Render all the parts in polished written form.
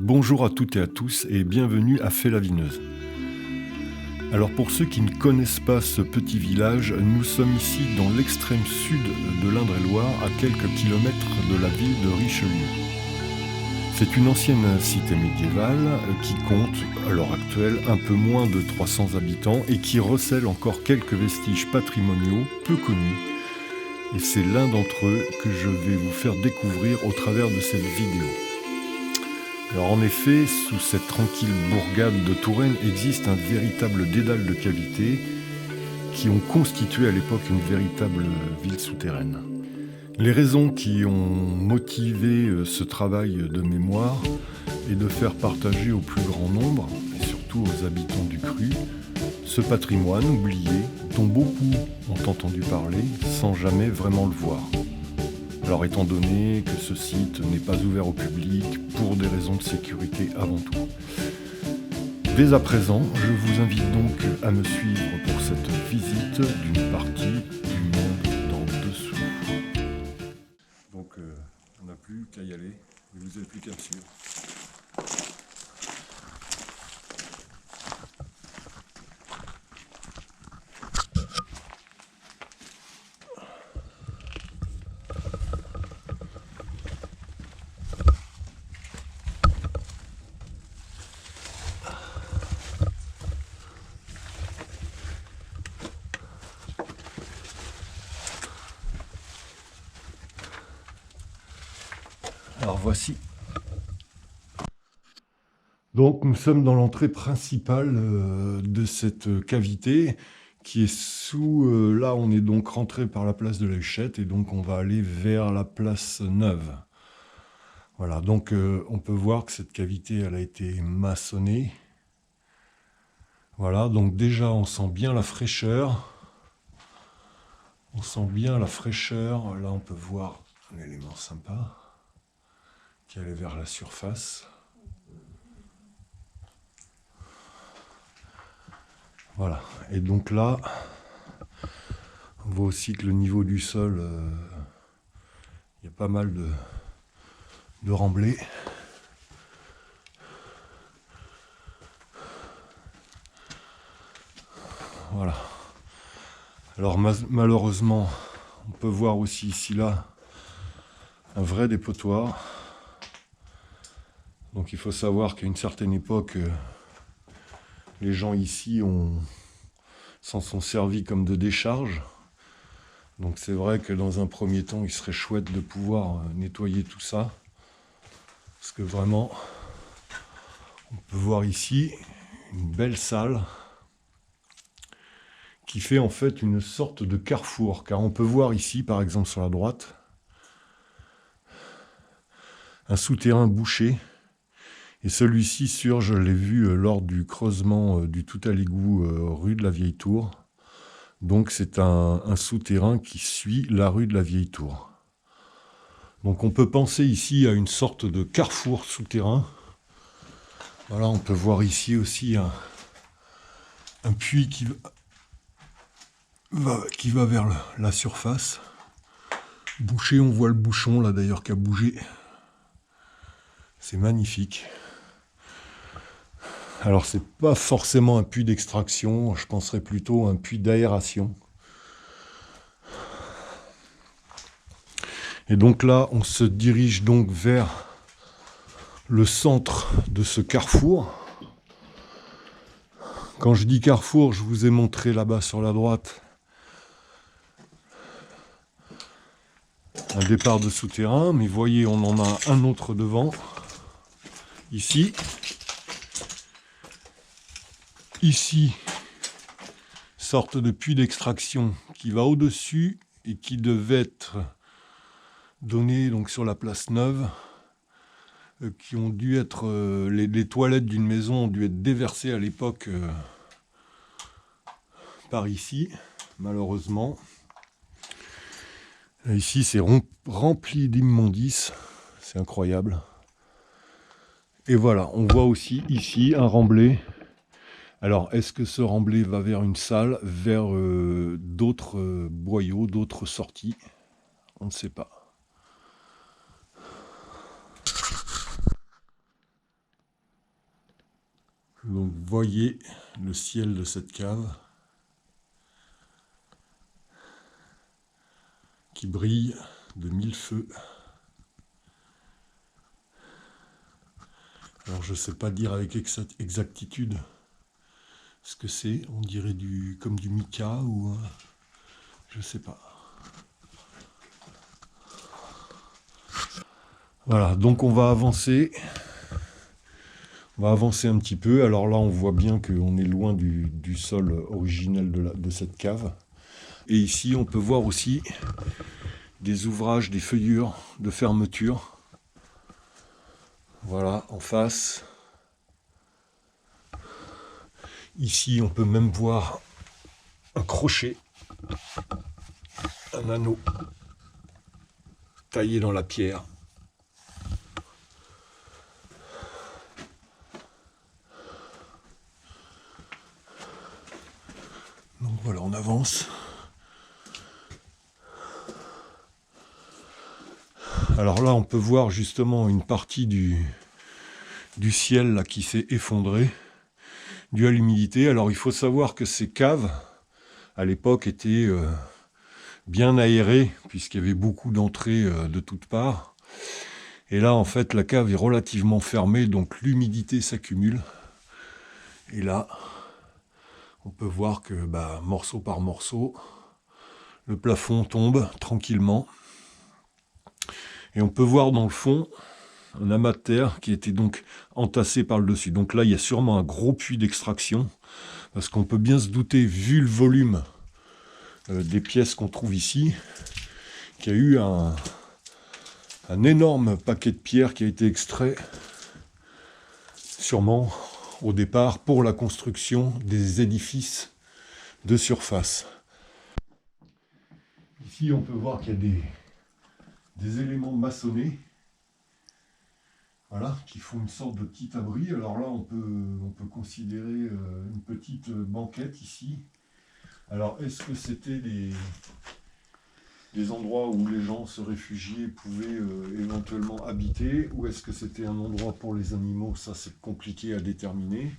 Bonjour à toutes et à tous et bienvenue à Fay-la-Vineuse. Alors pour ceux qui ne connaissent pas ce petit village, nous sommes ici dans l'extrême sud de l'Indre-et-Loire, à quelques kilomètres de la ville de Richelieu. C'est une ancienne cité médiévale qui compte, à l'heure actuelle, un peu moins de 300 habitants et qui recèle encore quelques vestiges patrimoniaux peu connus. Et c'est l'un d'entre eux que je vais vous faire découvrir au travers de cette vidéo. Alors en effet, sous cette tranquille bourgade de Touraine existe un véritable dédale de cavités qui ont constitué à l'époque une véritable ville souterraine. Les raisons qui ont motivé ce travail de mémoire est de faire partager au plus grand nombre, et surtout aux habitants du Cru, ce patrimoine oublié dont beaucoup ont entendu parler sans jamais vraiment le voir. Alors étant donné que ce site n'est pas ouvert au public pour des raisons de sécurité avant tout. Dès à présent, je vous invite donc à me suivre pour cette visite d'une partie du monde d'en dessous. Donc on n'a plus qu'à y aller, vous n'avez plus qu'à me suivre. Alors voici. Donc nous sommes dans l'entrée principale de cette cavité qui est sous... là on est donc rentré par la place de la Huchette et donc on va aller vers la place Neuve. Voilà, donc on peut voir que cette cavité elle a été maçonnée. Voilà, donc déjà on sent bien la fraîcheur. On sent bien la fraîcheur. Là on peut voir un élément sympa qui allait vers la surface. Voilà, et donc là, on voit aussi que le niveau du sol, il y a pas mal de remblais. Voilà. Alors malheureusement, on peut voir aussi ici là un vrai dépotoir. Donc il faut savoir qu'à une certaine époque, les gens ici s'en sont servis comme de décharge. Donc c'est vrai que dans un premier temps, il serait chouette de pouvoir nettoyer tout ça. Parce que vraiment, on peut voir ici une belle salle qui fait en fait une sorte de carrefour. Car on peut voir ici, par exemple sur la droite, un souterrain bouché. Et celui-ci, je l'ai vu lors du creusement du tout à l'égout rue de la Vieille Tour. Donc c'est un souterrain qui suit la rue de la Vieille Tour. Donc on peut penser ici à une sorte de carrefour souterrain. Voilà, on peut voir ici aussi un puits qui va vers la surface. Bouché, on voit le bouchon là d'ailleurs qui a bougé. C'est magnifique. Alors c'est pas forcément un puits d'extraction, je penserais plutôt un puits d'aération. Et donc là, on se dirige donc vers le centre de ce carrefour. Quand je dis carrefour, je vous ai montré là-bas sur la droite un départ de souterrain, mais voyez, on en a un autre devant, ici. Ici, sorte de puits d'extraction qui va au-dessus et qui devait être donné donc sur la place Neuve, qui ont dû être les toilettes d'une maison ont dû être déversées à l'époque par ici, malheureusement. Ici, c'est rempli d'immondices, c'est incroyable. Et voilà, on voit aussi ici un remblai. Alors, est-ce que ce remblai va vers une salle, vers d'autres boyaux, d'autres sorties? On ne sait pas. Donc voyez le ciel de cette cave qui brille de mille feux. Alors je ne sais pas dire avec exactitude ce que c'est, on dirait comme du mica ou je ne sais pas. Voilà, donc on va avancer. On va avancer un petit peu. Alors là, on voit bien qu'on est loin du sol originel de cette cave. Et ici, on peut voir aussi des ouvrages, des feuillures de fermeture. Voilà, en face. Ici, on peut même voir un crochet, un anneau taillé dans la pierre. Donc voilà, on avance. Alors là, on peut voir justement une partie du ciel là, qui s'est effondrée, dû à l'humidité. Alors il faut savoir que ces caves, à l'époque, étaient bien aérées, puisqu'il y avait beaucoup d'entrées de toutes parts. Et là, en fait, la cave est relativement fermée, donc l'humidité s'accumule. Et là, on peut voir que, morceau par morceau, le plafond tombe tranquillement. Et on peut voir dans le fond un amas de terre qui était donc entassé par le dessus. Donc là, il y a sûrement un gros puits d'extraction, parce qu'on peut bien se douter, vu le volume des pièces qu'on trouve ici, qu'il y a eu un énorme paquet de pierres qui a été extrait, sûrement au départ, pour la construction des édifices de surface. Ici, on peut voir qu'il y a des éléments maçonnés, voilà, qui font une sorte de petit abri. Alors là, on peut considérer une petite banquette ici. Alors, est-ce que c'était des endroits où les gens se réfugiaient, pouvaient éventuellement habiter, ou est-ce que c'était un endroit pour les animaux? Ça, c'est compliqué à déterminer.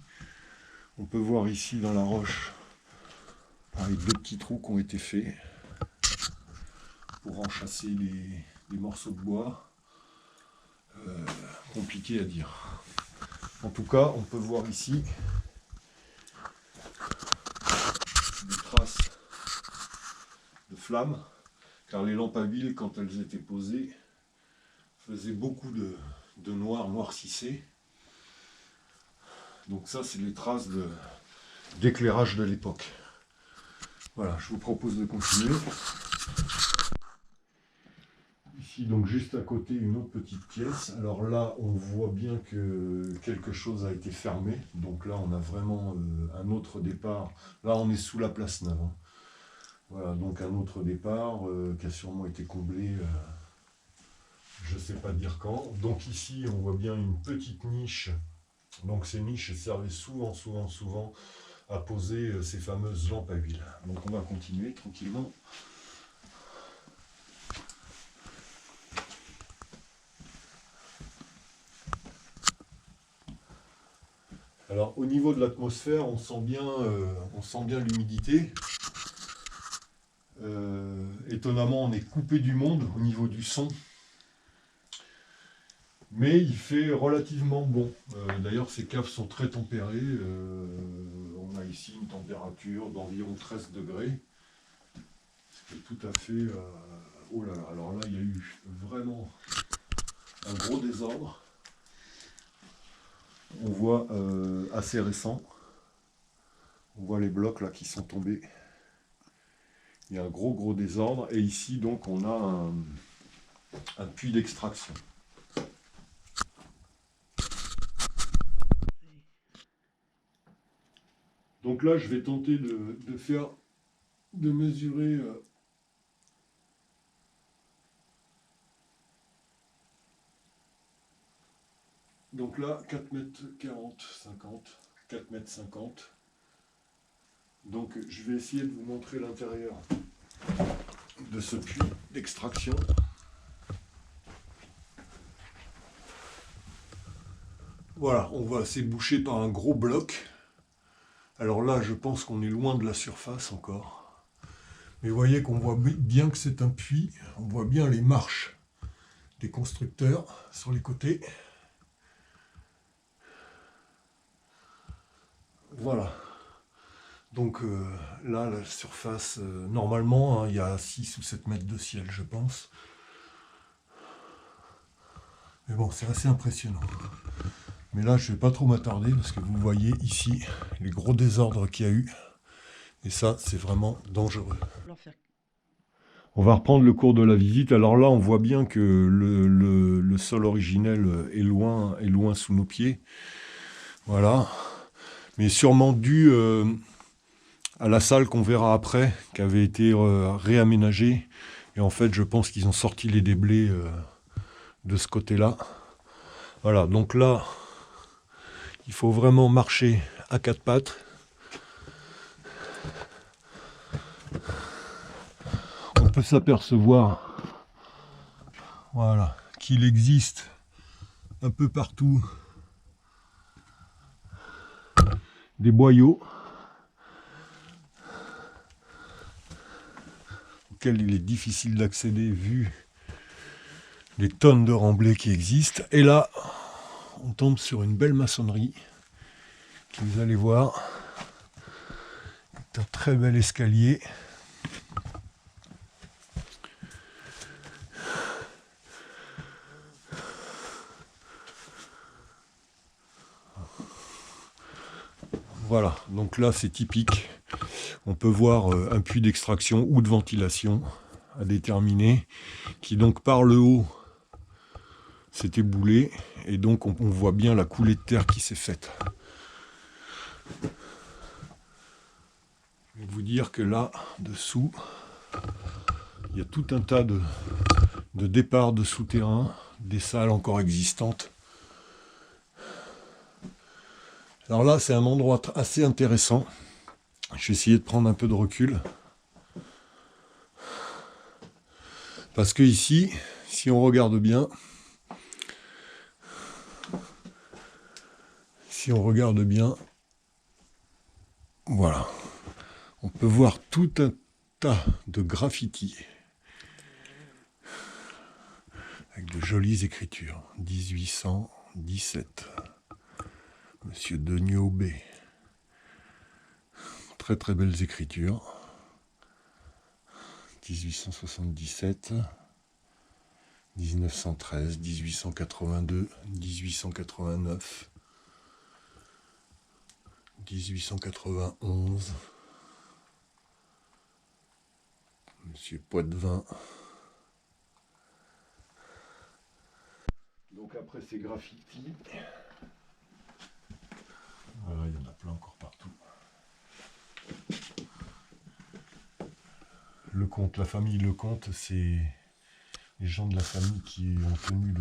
On peut voir ici dans la roche, avec deux petits trous qui ont été faits pour enchasser les morceaux de bois. Compliqué à dire. En tout cas, on peut voir ici des traces de flammes, car les lampes à huile, quand elles étaient posées, faisaient beaucoup de noir noircissé. Donc ça, c'est les traces d'éclairage de l'époque. Voilà, je vous propose de continuer. Ici, donc juste à côté, une autre petite pièce. Alors là, on voit bien que quelque chose a été fermé. Donc là, on a vraiment un autre départ. Là, on est sous la place Neuve. Hein. Voilà, donc un autre départ qui a sûrement été comblé, je ne sais pas dire quand. Donc ici, on voit bien une petite niche. Donc ces niches servaient souvent à poser ces fameuses lampes à huile. Donc on va continuer tranquillement. Alors au niveau de l'atmosphère, on sent bien l'humidité. Étonnamment, on est coupé du monde au niveau du son. Mais il fait relativement bon. D'ailleurs, ces caves sont très tempérées. On a ici une température d'environ 13 degrés. Ce qui est tout à fait... Oh là là, alors là, il y a eu vraiment un gros désordre. On voit assez récent. On voit les blocs là qui sont tombés. Il y a un gros désordre. Et ici, donc, on a un puits d'extraction. Donc là, je vais tenter de mesurer donc là, 4 mètres 40, 50, 4 mètres 50. Donc je vais essayer de vous montrer l'intérieur de ce puits d'extraction. Voilà, on va s'éboucher par un gros bloc. Alors là, je pense qu'on est loin de la surface encore. Mais vous voyez qu'on voit bien que c'est un puits. On voit bien les marches des constructeurs sur les côtés. Voilà. Donc là, la surface, normalement, hein, il y a 6 ou 7 mètres de ciel, je pense. Mais bon, c'est assez impressionnant. Mais là, je ne vais pas trop m'attarder parce que vous voyez ici les gros désordres qu'il y a eu. Et ça, c'est vraiment dangereux. On va reprendre le cours de la visite. Alors là, on voit bien que le sol originel est loin sous nos pieds. Voilà. Mais sûrement dû à la salle qu'on verra après, qui avait été réaménagée. Et en fait, je pense qu'ils ont sorti les déblais de ce côté-là. Voilà, donc là, il faut vraiment marcher à quatre pattes. On peut s'apercevoir, voilà, qu'il existe un peu partout des boyaux auxquels il est difficile d'accéder vu les tonnes de remblais qui existent. Et là, on tombe sur une belle maçonnerie qui, vous allez voir, est un très bel escalier. Voilà, donc là c'est typique. On peut voir un puits d'extraction ou de ventilation à déterminer, qui donc par le haut s'est éboulé, et donc on voit bien la coulée de terre qui s'est faite. Je vais vous dire que là, dessous, il y a tout un tas de départs de souterrains, des salles encore existantes. Alors là, c'est un endroit assez intéressant. Je vais essayer de prendre un peu de recul. Parce que ici, si on regarde bien, voilà, on peut voir tout un tas de graffitis avec de jolies écritures. 1817, Monsieur Denis Aubé. Très très belles écritures. 1877, 1913, 1882, 1889, 1891, Monsieur Poitvin. Donc après ces graffitis, voilà, il y en a plein encore partout. Lecomte, la famille Lecomte, c'est les gens de la famille qui ont tenu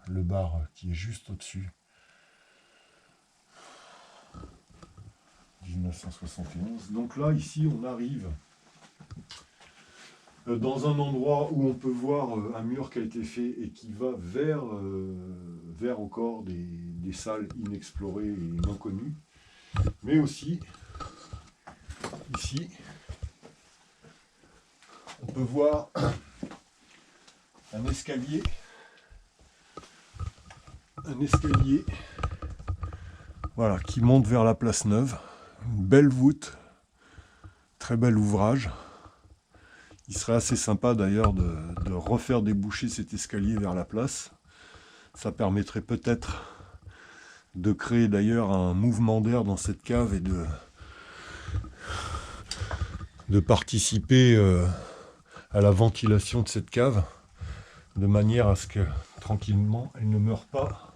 le bar qui est juste au-dessus. 1971. Donc là, ici, on arrive dans un endroit où on peut voir un mur qui a été fait et qui va vers encore des salles inexplorées et non connues. Mais aussi, ici, on peut voir un escalier, voilà, qui monte vers la place Neuve. Une belle voûte, très bel ouvrage. Il serait assez sympa d'ailleurs de refaire déboucher cet escalier vers la place. Ça permettrait peut-être de créer d'ailleurs un mouvement d'air dans cette cave et de participer à la ventilation de cette cave, de manière à ce que tranquillement elle ne meure pas.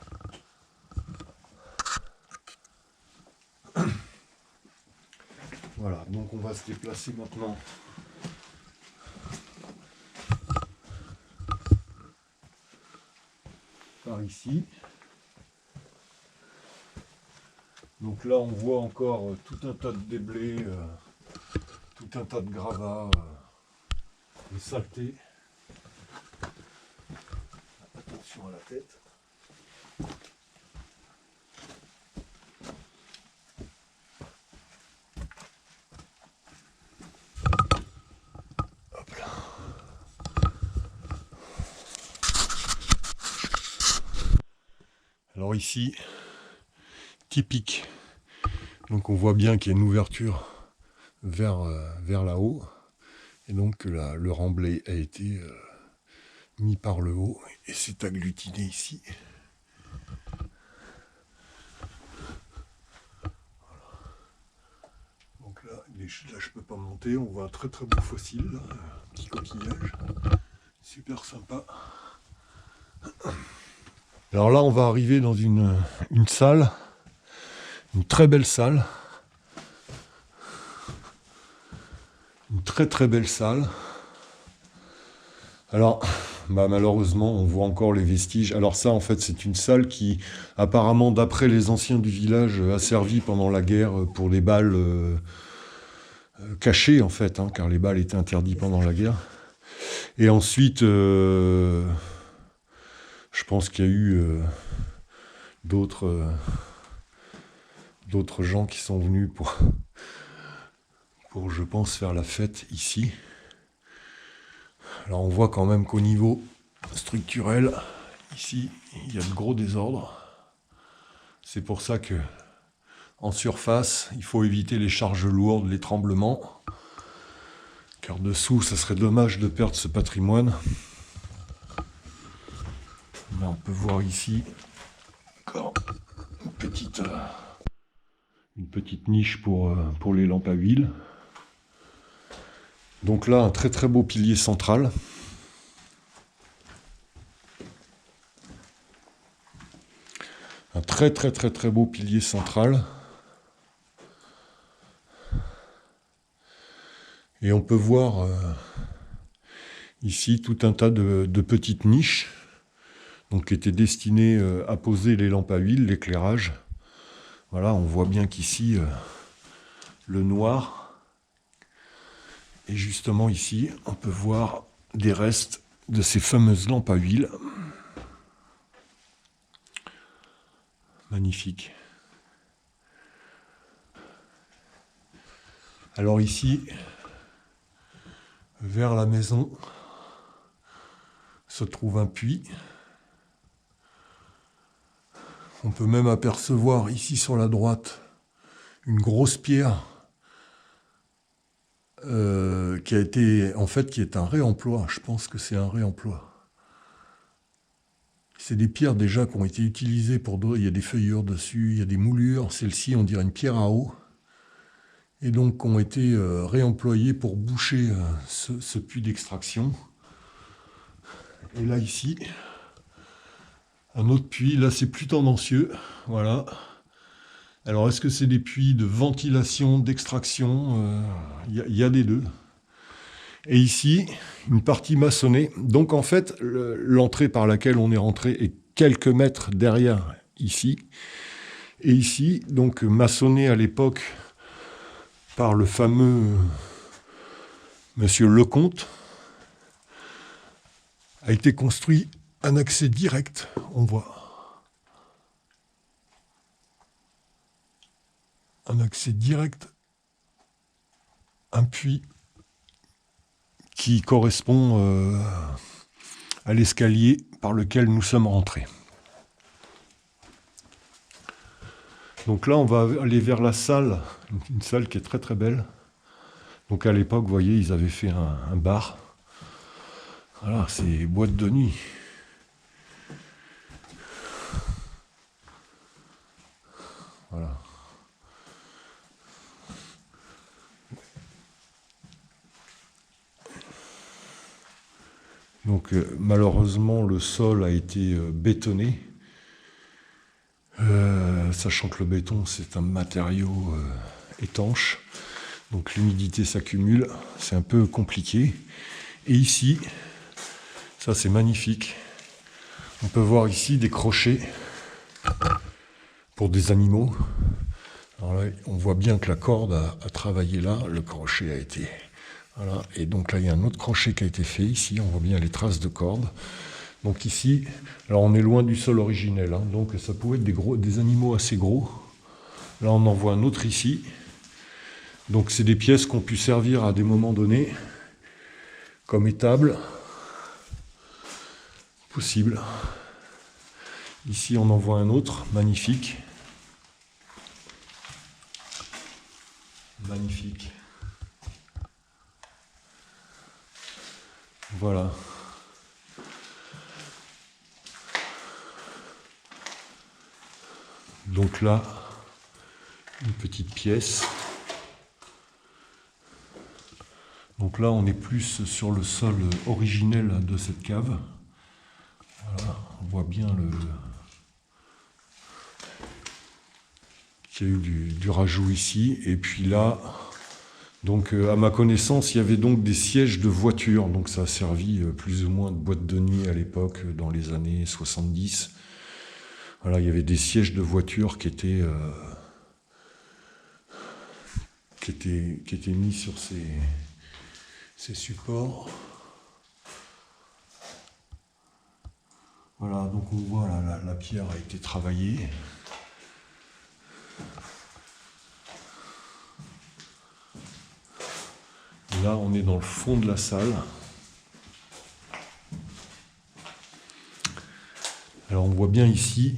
Voilà, donc on va se déplacer maintenant par ici. Donc là on voit encore tout un tas de déblais, tout un tas de gravats, de saleté. Attention à la tête. Alors ici, typique. Donc on voit bien qu'il y a une ouverture vers là-haut. Et donc le remblai a été mis par le haut et s'est agglutiné ici. Donc là, je ne peux pas monter. On voit un très très beau fossile, là, un petit coquillage. Super sympa. Alors là, on va arriver dans une salle, une très belle salle. Une très très belle salle. Alors, malheureusement, on voit encore les vestiges. Alors ça, en fait, c'est une salle qui, apparemment, d'après les anciens du village, a servi pendant la guerre pour des balles cachées, en fait, hein, car les balles étaient interdites pendant la guerre. Et ensuite, je pense qu'il y a eu d'autres gens qui sont venus pour, je pense, faire la fête ici. Alors on voit quand même qu'au niveau structurel, ici, il y a de gros désordres. C'est pour ça que, en surface, il faut éviter les charges lourdes, les tremblements. Car dessous, ça serait dommage de perdre ce patrimoine. Là, on peut voir ici encore une petite niche pour les lampes à huile. Donc là, un très très beau pilier central. Un très très très très beau pilier central. Et on peut voir ici tout un tas de petites niches, donc qui étaient destinées à poser les lampes à huile, l'éclairage. Voilà, on voit bien qu'ici, le noir. Et justement ici, on peut voir des restes de ces fameuses lampes à huile. Magnifique. Alors ici, vers la maison, se trouve un puits. On peut même apercevoir ici sur la droite une grosse pierre qui est un réemploi. Je pense que c'est un réemploi. C'est des pierres déjà qui ont été utilisées pour d'autres. Il y a des feuillures dessus, il y a des moulures. Celle-ci, on dirait une pierre à eau. Et donc, ont été réemployées pour boucher ce puits d'extraction. Et là, ici, un autre puits. Là, c'est plus tendancieux. Voilà. Alors, est-ce que c'est des puits de ventilation, d'extraction? Il y a des deux. Et ici, une partie maçonnée. Donc, en fait, l'entrée par laquelle on est rentré est quelques mètres derrière ici. Et ici, donc, maçonné à l'époque par le fameux monsieur Lecomte, a été construit un accès direct, on voit. Un accès direct, un puits qui correspond à l'escalier par lequel nous sommes rentrés. Donc là, on va aller vers la salle, une salle qui est très très belle. Donc à l'époque, vous voyez, ils avaient fait un bar. Voilà, c'est boîte de nuit. Voilà. Donc malheureusement, le sol a été bétonné. Sachant que le béton, c'est un matériau étanche. Donc l'humidité s'accumule. C'est un peu compliqué. Et ici, ça c'est magnifique. On peut voir ici des crochets pour des animaux. Alors là, on voit bien que la corde a travaillé là. Le crochet a été... Voilà. Et donc là, il y a un autre crochet qui a été fait ici. On voit bien les traces de corde. Donc ici, alors on est loin du sol originel. Hein, donc ça pouvait être des animaux assez gros. Là, on en voit un autre ici. Donc c'est des pièces qui ont pu servir à des moments donnés comme étable. Possible. Ici, on en voit un autre, magnifique. Magnifique. Voilà. Donc là, une petite pièce. Donc là, on est plus sur le sol originel de cette cave. Voilà, on voit bien qu'il y a eu du rajout ici. Et puis là, donc à ma connaissance, il y avait donc des sièges de voitures. Donc ça a servi plus ou moins de boîte de nuit à l'époque, dans les années 70. Voilà, il y avait des sièges de voitures qui étaient mis sur ces supports. Voilà, donc on voit la pierre a été travaillée. Et là, on est dans le fond de la salle. Alors on voit bien ici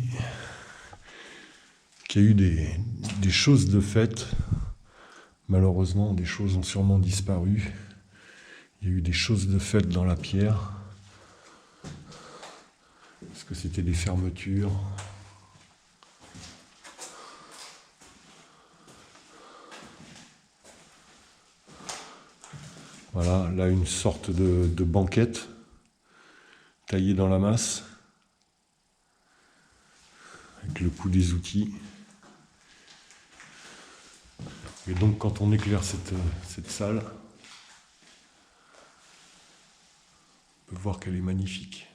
qu'il y a eu des choses de fait. Malheureusement, des choses ont sûrement disparu. Il y a eu des choses de fait dans la pierre. Est-ce que c'était des fermetures? Voilà, là une sorte de banquette taillée dans la masse, avec le coup des outils. Et donc quand on éclaire cette salle, on peut voir qu'elle est magnifique.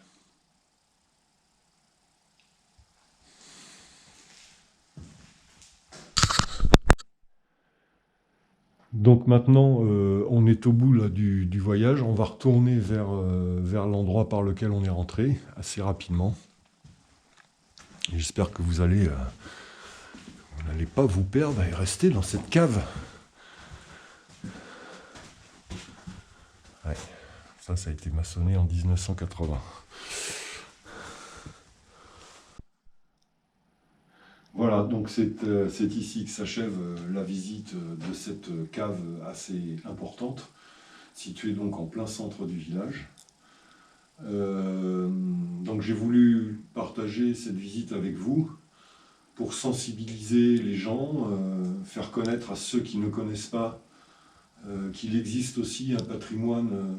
Donc maintenant, on est au bout là, du voyage. On va retourner vers l'endroit par lequel on est rentré assez rapidement. J'espère que vous n'allez pas vous perdre et rester dans cette cave. Ouais, ça a été maçonné en 1980. Voilà, donc c'est ici que s'achève la visite de cette cave assez importante, située donc en plein centre du village. Donc j'ai voulu partager cette visite avec vous pour sensibiliser les gens, faire connaître à ceux qui ne connaissent pas qu'il existe aussi un patrimoine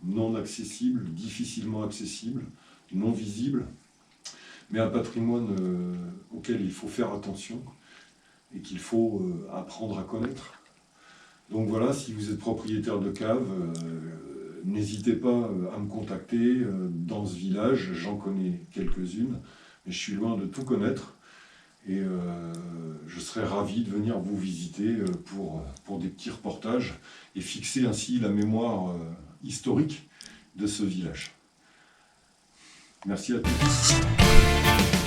non accessible, difficilement accessible, non visible, mais un patrimoine auquel il faut faire attention et qu'il faut apprendre à connaître. Donc voilà, si vous êtes propriétaire de cave, n'hésitez pas à me contacter dans ce village. J'en connais quelques-unes, mais je suis loin de tout connaître. Et je serais ravi de venir vous visiter pour des petits reportages et fixer ainsi la mémoire historique de ce village. Merci à tous.